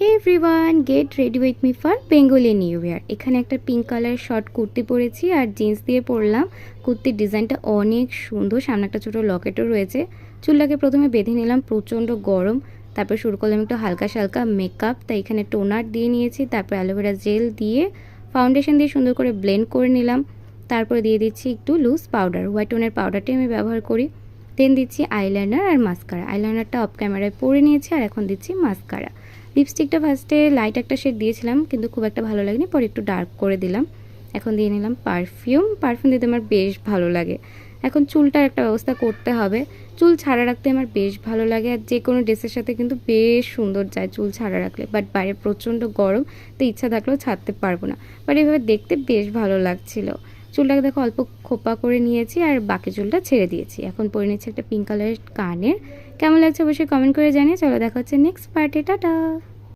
Hey everyone, get ready with me for Bengali new year. এখানে একটা pink colour short kurti পরেছি আর jeans দিয়ে পরলাম। কুর্তির ডিজাইনটা অনেক সুন্দর, সামনে একটা ছোটো লকেটও রয়েছে। চুলটাকে প্রথমে বেঁধে নিলাম, প্রচণ্ড গরম। তারপর শুরু করলাম একটু হালকা সালকা মেকআপ। তাই এখানে টোনার দিয়ে নিয়েছি, তারপর অ্যালোভেরা জেল দিয়ে ফাউন্ডেশন দিয়ে সুন্দর করে ব্লেন্ড করে নিলাম। তারপরে দিয়ে দিচ্ছি একটু লুজ পাউডার, হোয়াইট টোনের পাউডারটি আমি ব্যবহার করি। দেন দিচ্ছি আইলাইনার আর মাস্কারা। আইলাইনারটা অফ ক্যামেরায় পরে নিয়েছি আর এখন দিচ্ছি মাস্কারা। লিপস্টিকটা ফার্স্টে লাইট একটা শেড দিয়েছিলাম, কিন্তু খুব একটা ভালো লাগেনি, পরে একটু ডার্ক করে দিলাম। এখন দিয়ে নিলাম পারফিউম দিতে আমার বেশ ভালো লাগে। এখন চুলটার একটা ব্যবস্থা করতে হবে। চুল ছাড়া রাখতে আমার বেশ ভালো লাগে, আর যে কোনো ড্রেসের সাথে কিন্তু বেশ সুন্দর যায় চুল ছাড়া রাখলে। বাট বাইরে প্রচণ্ড গরম, তো ইচ্ছা থাকলেও ছাড়তে পারবো না। বাট এভাবে দেখতে বেশ ভালো লাগছিল। চুলটাকে দেখো অল্প খোপা করে নিয়েছি আর বাকি চুলটা ছেড়ে দিয়েছি। এখন পরে নিচ্ছি একটা পিঙ্ক কালারের কানের। কেমন লাগছে অবশ্যই কমেন্ট করে জানিয়ে। চলো দেখা হচ্ছে নেক্সট পার্টে, টাটা।